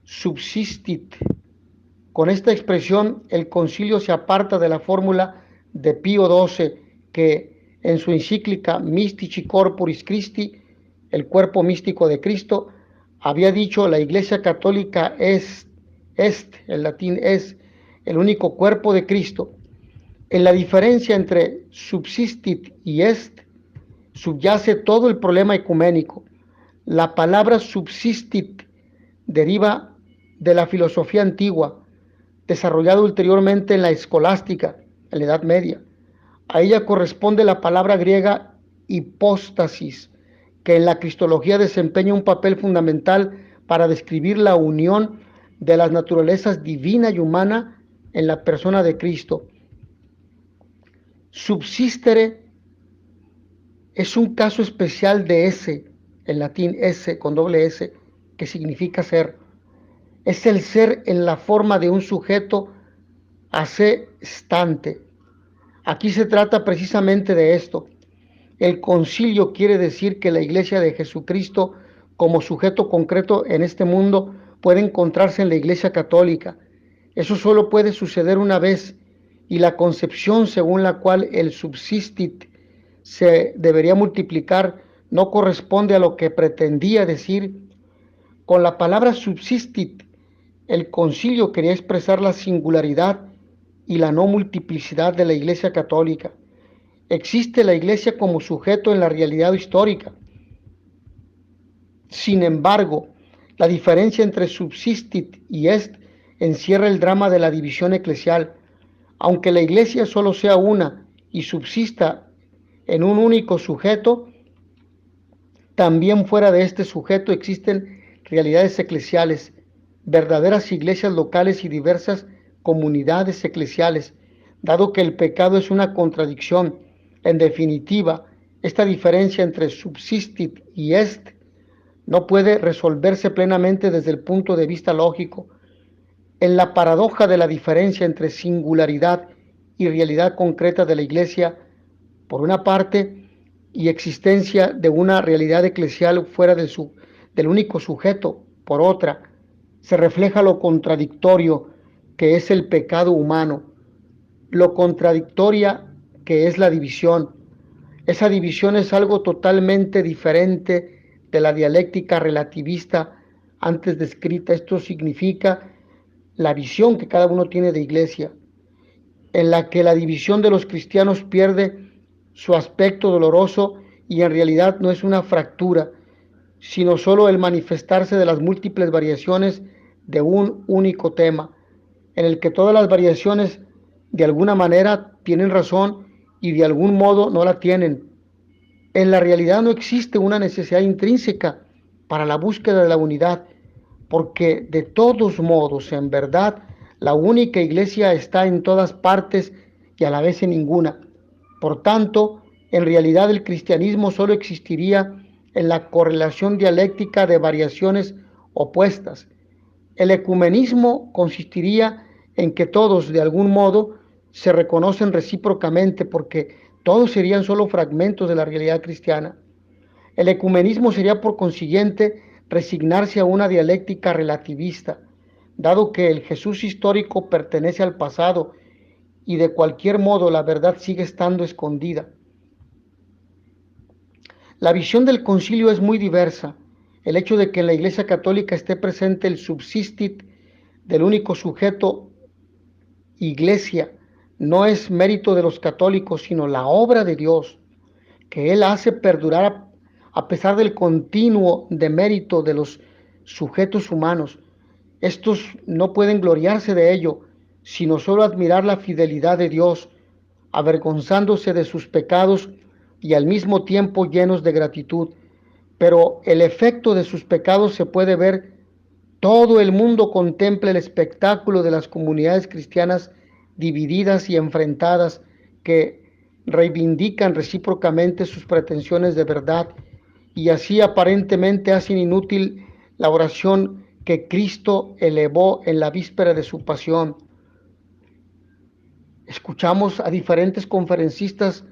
subsistit. Con esta expresión el concilio se aparta de la fórmula de Pío XII que en su encíclica Mystici Corporis Christi, el cuerpo místico de Cristo, había dicho: la Iglesia Católica en latín es, el único cuerpo de Cristo. En la diferencia entre subsistit y est subyace todo el problema ecuménico. La palabra subsistit deriva de la filosofía antigua, desarrollada ulteriormente en la escolástica, en la Edad Media. A ella corresponde la palabra griega hipóstasis, que en la cristología desempeña un papel fundamental para describir la unión de las naturalezas divina y humana en la persona de Cristo. Subsistere es un caso especial de esse, en latín esse con doble S, que significa ser. Es el ser en la forma de un sujeto asestante. Aquí se trata precisamente de esto. El concilio quiere decir que la Iglesia de Jesucristo, como sujeto concreto en este mundo, puede encontrarse en la Iglesia Católica. Eso solo puede suceder una vez, y la concepción según la cual el subsistit se debería multiplicar no corresponde a lo que pretendía decir. Con la palabra subsistit, el concilio quería expresar la singularidad y la no multiplicidad de la Iglesia Católica. Existe la Iglesia como sujeto en la realidad histórica. Sin embargo, la diferencia entre subsistit y est encierra el drama de la división eclesial. Aunque la Iglesia solo sea una y subsista en un único sujeto, también fuera de este sujeto existen realidades eclesiales, verdaderas iglesias locales y diversas comunidades eclesiales, dado que el pecado es una contradicción. En definitiva, esta diferencia entre subsistit y est no puede resolverse plenamente desde el punto de vista lógico. En la paradoja de la diferencia entre singularidad y realidad concreta de la Iglesia, por una parte, y existencia de una realidad eclesial fuera del único sujeto, por otra, se refleja lo contradictorio que es el pecado humano, lo contradictoria que es la división. Esa división es algo totalmente diferente de la dialéctica relativista antes descrita. Esto significa la visión que cada uno tiene de iglesia, en la que la división de los cristianos pierde su aspecto doloroso y en realidad no es una fractura, sino solo el manifestarse de las múltiples variaciones de un único tema, en el que todas las variaciones de alguna manera tienen razón y de algún modo no la tienen. En la realidad no existe una necesidad intrínseca para la búsqueda de la unidad, porque de todos modos, en verdad, la única iglesia está en todas partes y a la vez en ninguna. Por tanto, en realidad el cristianismo solo existiría en la correlación dialéctica de variaciones opuestas. El ecumenismo consistiría en que todos, de algún modo, se reconocen recíprocamente, porque todos serían solo fragmentos de la realidad cristiana. El ecumenismo sería, por consiguiente, resignarse a una dialéctica relativista, dado que el Jesús histórico pertenece al pasado y de cualquier modo la verdad sigue estando escondida. La visión del concilio es muy diversa. El hecho de que en la Iglesia Católica esté presente el subsistit del único sujeto Iglesia no es mérito de los católicos, sino la obra de Dios, que Él hace perdurar a pesar del continuo demérito de los sujetos humanos. Estos no pueden gloriarse de ello, sino solo admirar la fidelidad de Dios, avergonzándose de sus pecados y al mismo tiempo llenos de gratitud. Pero el efecto de sus pecados se puede ver. Todo el mundo contempla el espectáculo de las comunidades cristianas divididas y enfrentadas, que reivindican recíprocamente sus pretensiones de verdad y así aparentemente hacen inútil la oración que Cristo elevó en la víspera de su pasión. Escuchamos a diferentes conferencistas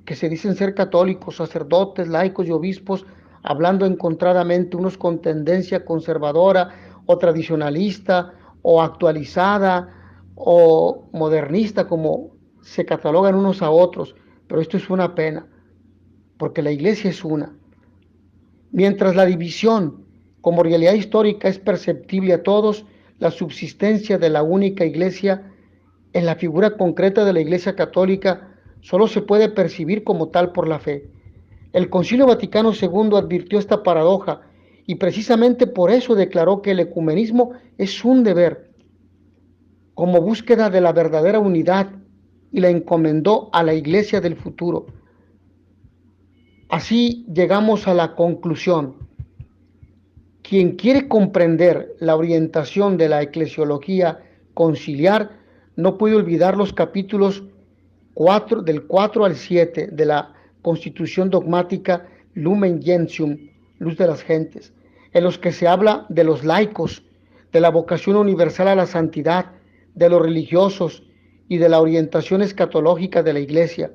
que se dicen ser católicos, sacerdotes, laicos y obispos, hablando encontradamente, unos con tendencia conservadora o tradicionalista o actualizada o modernista, como se catalogan unos a otros. Pero esto es una pena. porque la iglesia es una. Mientras la división como realidad histórica es perceptible a todos, la subsistencia de la única iglesia en la figura concreta de la Iglesia Católica solo se puede percibir como tal por la fe. El Concilio Vaticano II advirtió esta paradoja y precisamente por eso declaró que el ecumenismo es un deber, como búsqueda de la verdadera unidad, y la encomendó a la Iglesia del futuro. Así llegamos a la conclusión. Quien quiere comprender la orientación de la eclesiología conciliar no puede olvidar los capítulos del 4 al 7 de la Constitución Dogmática Lumen Gentium, Luz de las Gentes, en los que se habla de los laicos, de la vocación universal a la santidad, de los religiosos y de la orientación escatológica de la Iglesia.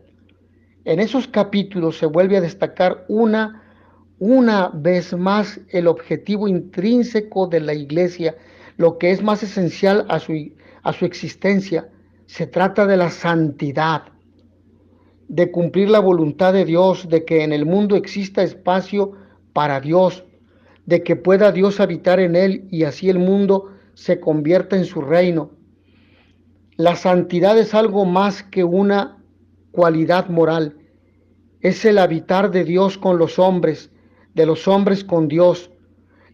En esos capítulos se vuelve a destacar una vez más el objetivo intrínseco de la Iglesia, lo que es más esencial a su existencia. Se trata de la santidad, de cumplir la voluntad de Dios, de que en el mundo exista espacio para Dios, de que pueda Dios habitar en él y así el mundo se convierta en su reino. La santidad es algo más que una cualidad moral, es el habitar de Dios con los hombres, de los hombres con Dios,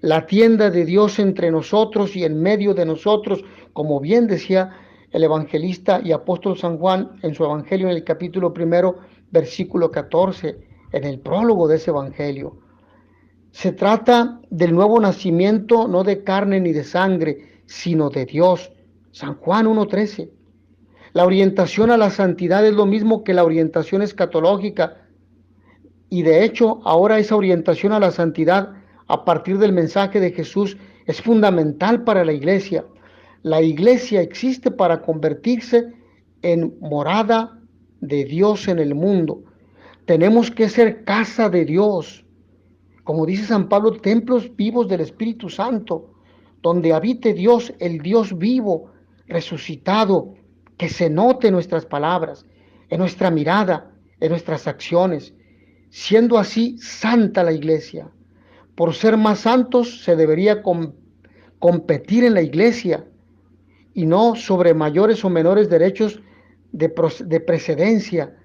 la tienda de Dios entre nosotros y en medio de nosotros, como bien decía el evangelista y apóstol San Juan en su evangelio en el capítulo 1, versículo 14, en el prólogo de ese evangelio. Se trata del nuevo nacimiento, no de carne ni de sangre, sino de Dios. San Juan 1:13. La orientación a la santidad es lo mismo que la orientación escatológica, y de hecho ahora esa orientación a la santidad a partir del mensaje de Jesús es fundamental para la iglesia. La iglesia existe para convertirse en morada de Dios en el mundo. Tenemos que ser casa de Dios, como dice San Pablo, templos vivos del Espíritu Santo, donde habite Dios, el Dios vivo, resucitado, que se note en nuestras palabras, en nuestra mirada, en nuestras acciones. Siendo así santa la iglesia. Por ser más santos se debería competir en la iglesia y no sobre mayores o menores derechos de precedencia,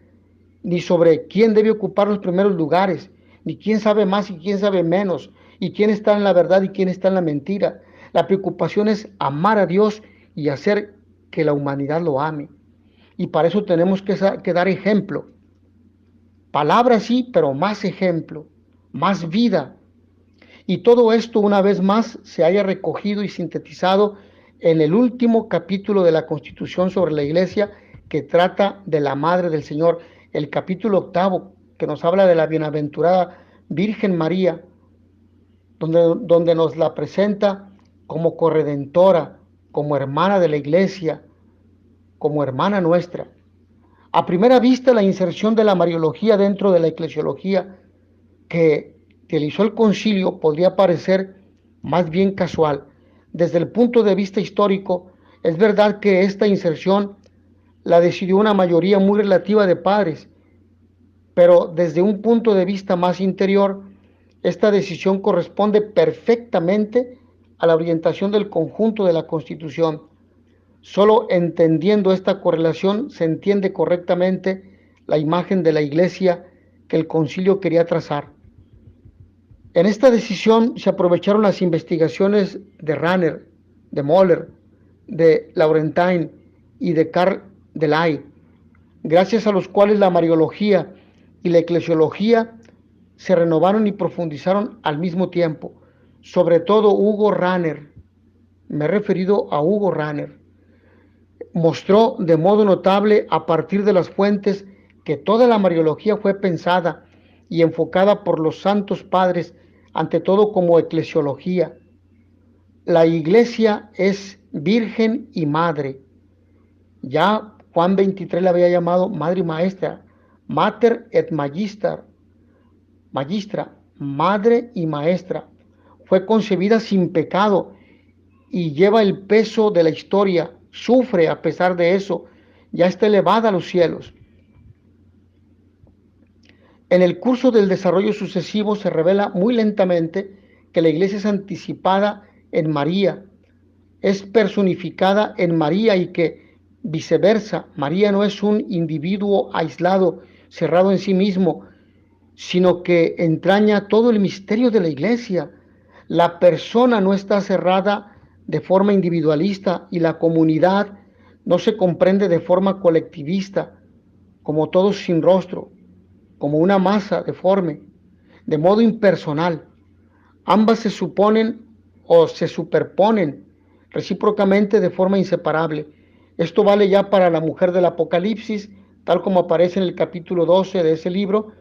ni sobre quién debe ocupar los primeros lugares, ni quién sabe más y quién sabe menos, y quién está en la verdad y quién está en la mentira. La preocupación es amar a Dios y hacer que la humanidad lo ame. Y para eso tenemos que dar ejemplo. Palabras sí, pero más ejemplo, más vida. Y todo esto una vez más se haya recogido y sintetizado en el último capítulo de la Constitución sobre la Iglesia, que trata de la Madre del Señor, el capítulo 8, que nos habla de la bienaventurada Virgen María, donde nos la presenta como corredentora, como hermana de la Iglesia, como hermana nuestra. A primera vista, la inserción de la Mariología dentro de la eclesiología que realizó el concilio podría parecer más bien casual. Desde el punto de vista histórico, es verdad que esta inserción la decidió una mayoría muy relativa de padres, pero desde un punto de vista más interior, esta decisión corresponde perfectamente a la orientación del conjunto de la Constitución. Solo entendiendo esta correlación se entiende correctamente la imagen de la Iglesia que el concilio quería trazar. En esta decisión se aprovecharon las investigaciones de Rahner, de Moller, de Laurentin y de Karl Delay, gracias a los cuales la Mariología y la eclesiología se renovaron y profundizaron al mismo tiempo. Sobre todo Hugo Rahner, me he referido a Hugo Rahner, mostró de modo notable a partir de las fuentes que toda la Mariología fue pensada y enfocada por los santos padres, ante todo como eclesiología. La iglesia es virgen y madre. Ya Juan 23 la había llamado madre y maestra, mater et magistra, madre y maestra. Fue concebida sin pecado y lleva el peso de la historia, sufre a pesar de eso, ya está elevada a los cielos. En el curso del desarrollo sucesivo se revela muy lentamente que la iglesia es anticipada en María, es personificada en María y que viceversa, María no es un individuo aislado, cerrado en sí mismo, sino que entraña todo el misterio de la iglesia. La persona no está cerrada de forma individualista y la comunidad no se comprende de forma colectivista, como todos sin rostro, como una masa deforme, de modo impersonal. Ambas se suponen o se superponen recíprocamente de forma inseparable. Esto vale ya para la mujer del Apocalipsis, tal como aparece en el capítulo 12 de ese libro.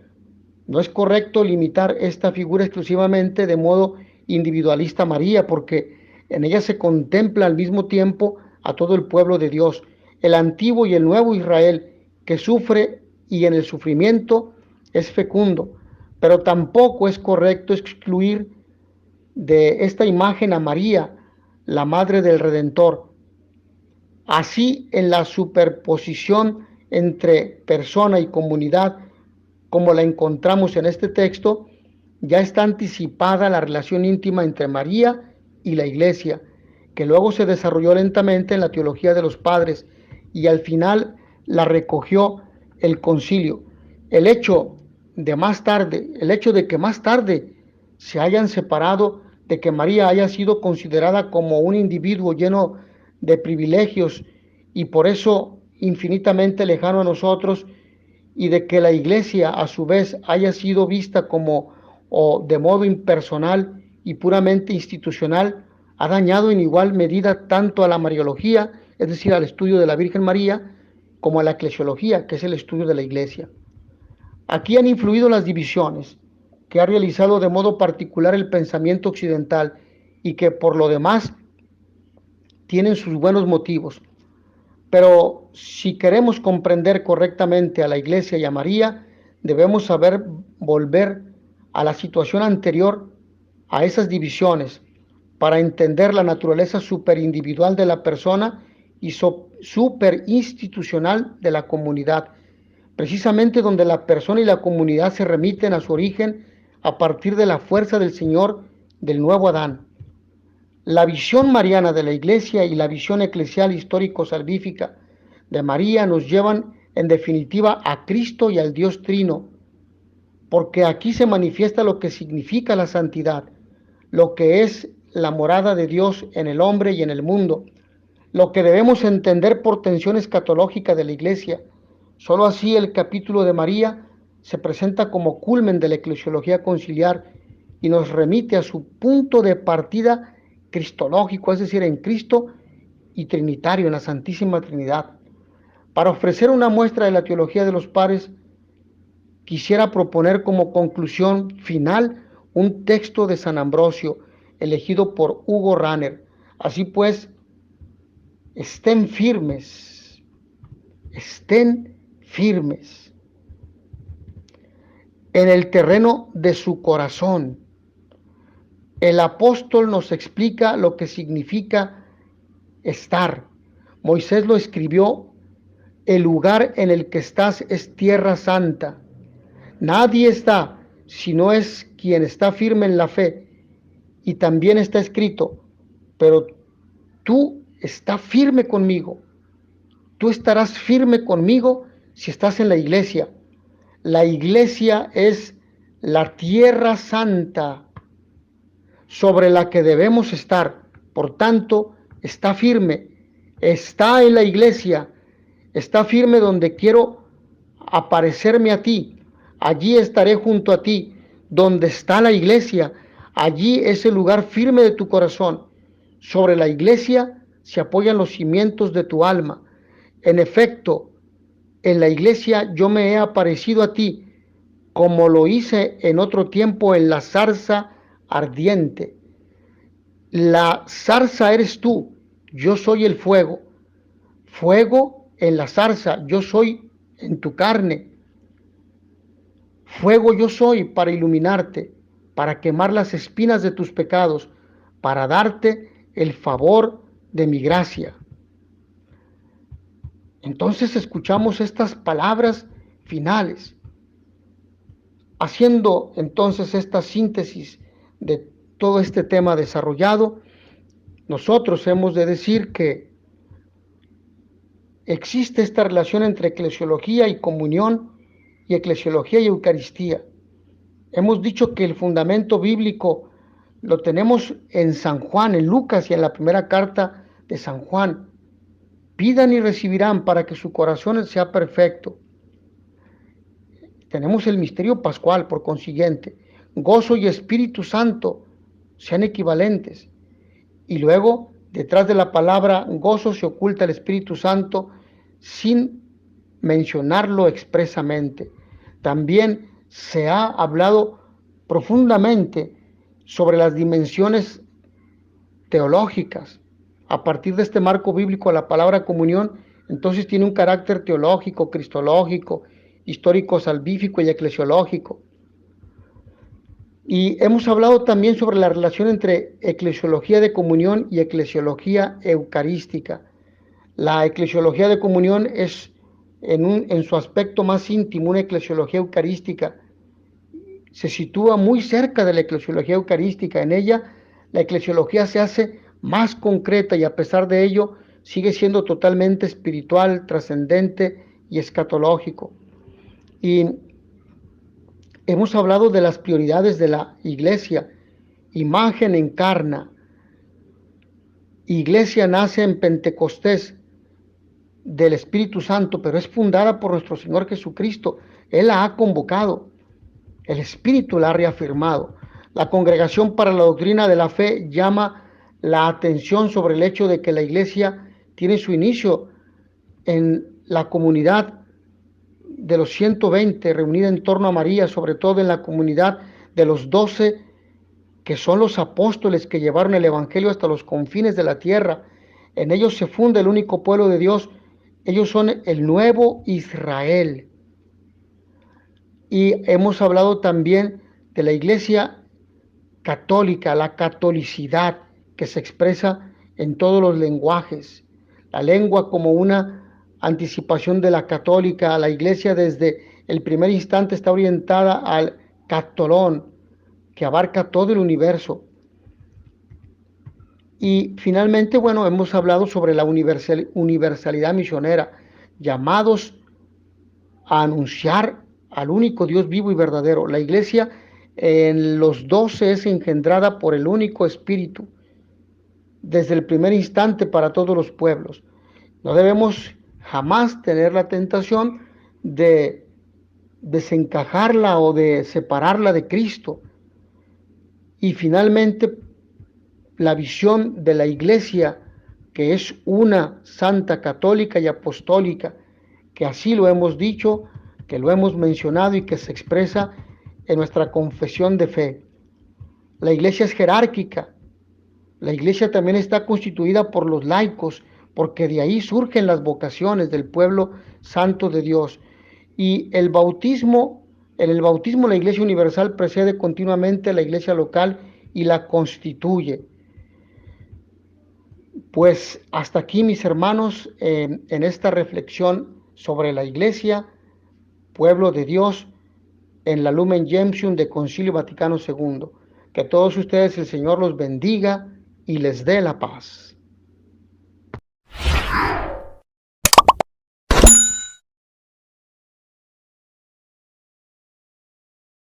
No es correcto limitar esta figura exclusivamente de modo individualista a María, porque en ella se contempla al mismo tiempo a todo el pueblo de Dios, el antiguo y el nuevo Israel, que sufre y en el sufrimiento es fecundo. Pero tampoco es correcto excluir de esta imagen a María, la madre del Redentor. Así, en la superposición entre persona y comunidad, como la encontramos en este texto, ya está anticipada la relación íntima entre María y la Iglesia, que luego se desarrolló lentamente en la teología de los padres y al final la recogió el concilio. El hecho de que más tarde se hayan separado, de que María haya sido considerada como un individuo lleno de privilegios y por eso infinitamente lejano a nosotros, y de que la iglesia a su vez haya sido vista como o de modo impersonal y puramente institucional, ha dañado en igual medida tanto a la mariología, es decir, al estudio de la Virgen María, como a la eclesiología, que es el estudio de la iglesia. Aquí han influido las divisiones que ha realizado de modo particular el pensamiento occidental y que por lo demás tienen sus buenos motivos. Pero si queremos comprender correctamente a la Iglesia y a María, debemos saber volver a la situación anterior a esas divisiones para entender la naturaleza superindividual de la persona y superinstitucional de la comunidad, precisamente donde la persona y la comunidad se remiten a su origen a partir de la fuerza del Señor del nuevo Adán. La visión mariana de la Iglesia y la visión eclesial histórico-salvífica de María nos llevan en definitiva a Cristo y al Dios Trino, porque aquí se manifiesta lo que significa la santidad, lo que es la morada de Dios en el hombre y en el mundo, lo que debemos entender por tensión escatológica de la Iglesia. Solo así el capítulo de María se presenta como culmen de la eclesiología conciliar y nos remite a su punto de partida cristológico, es decir, en Cristo y trinitario, en la Santísima Trinidad. Para ofrecer una muestra de la teología de los padres, quisiera proponer como conclusión final un texto de San Ambrosio, elegido por Hugo Ranner. Así pues, estén firmes en el terreno de su corazón. El apóstol nos explica lo que significa estar. Moisés lo escribió: el lugar en el que estás es tierra santa. Nadie está, si no es quien está firme en la fe. Y también está escrito: pero tú estás firme conmigo. Tú estarás firme conmigo si estás en la iglesia. La iglesia es la tierra santa sobre la que debemos estar. Por tanto, está firme, está en la iglesia, está firme donde quiero aparecerme a ti. Allí estaré junto a ti. Donde está la iglesia, allí es el lugar firme de tu corazón. Sobre la iglesia se apoyan los cimientos de tu alma. En efecto, en la iglesia yo me he aparecido a ti, como lo hice en otro tiempo en la zarza ardiente. La zarza eres tú, yo soy el fuego. Fuego en la zarza, yo soy en tu carne. Fuego yo soy para iluminarte, para quemar las espinas de tus pecados, para darte el favor de mi gracia. Entonces escuchamos estas palabras finales. Haciendo entonces esta síntesis de todo este tema desarrollado, nosotros hemos de decir que existe esta relación entre eclesiología y comunión y eclesiología y Eucaristía. Hemos dicho que el fundamento bíblico lo tenemos en San Juan, en Lucas y en la primera carta de San Juan. Pidan y recibirán para que su corazón sea perfecto. Tenemos el misterio pascual, por consiguiente. Gozo y Espíritu Santo sean equivalentes. Y luego, detrás de la palabra gozo se oculta el Espíritu Santo sin mencionarlo expresamente. También se ha hablado profundamente sobre las dimensiones teológicas. A partir de este marco bíblico, la palabra comunión entonces tiene un carácter teológico, cristológico, histórico, salvífico y eclesiológico. Y hemos hablado también sobre la relación entre eclesiología de comunión y eclesiología eucarística. La eclesiología de comunión es en su aspecto más íntimo una eclesiología eucarística. Se sitúa muy cerca de la eclesiología eucarística. En ella la eclesiología se hace más concreta y a pesar de ello sigue siendo totalmente espiritual, trascendente y escatológico. Y hemos hablado de las prioridades de la iglesia. Imagen encarna. Iglesia nace en Pentecostés del Espíritu Santo, pero es fundada por nuestro Señor Jesucristo. Él la ha convocado. El Espíritu la ha reafirmado. La Congregación para la Doctrina de la Fe llama la atención sobre el hecho de que la iglesia tiene su inicio en la comunidad de los 120 reunida en torno a María, sobre todo en la comunidad de los 12 que son los apóstoles que llevaron el Evangelio hasta los confines de la tierra. En ellos se funda el único pueblo de Dios. Ellos son el nuevo Israel. Y hemos hablado también de la iglesia católica, la catolicidad que se expresa en todos los lenguajes. La lengua como una anticipación de la católica. La iglesia desde el primer instante está orientada al catolón, que abarca todo el universo. Y finalmente, bueno, hemos hablado sobre la universalidad misionera, llamados a anunciar al único Dios vivo y verdadero. La iglesia en los 12 es engendrada por el único Espíritu desde el primer instante para todos los pueblos. No debemos jamás tener la tentación de desencajarla o de separarla de Cristo. Y finalmente, la visión de la iglesia, que es una santa, católica y apostólica, que así lo hemos dicho, que lo hemos mencionado y que se expresa en nuestra confesión de fe. La iglesia es jerárquica. La iglesia también está constituida por los laicos, porque de ahí surgen las vocaciones del pueblo santo de Dios. Y en el bautismo la iglesia universal precede continuamente a la iglesia local y la constituye. Pues hasta aquí, mis hermanos, en esta reflexión sobre la iglesia, pueblo de Dios, en la Lumen Gentium de Concilio Vaticano II. Que a todos ustedes el Señor los bendiga y les dé la paz.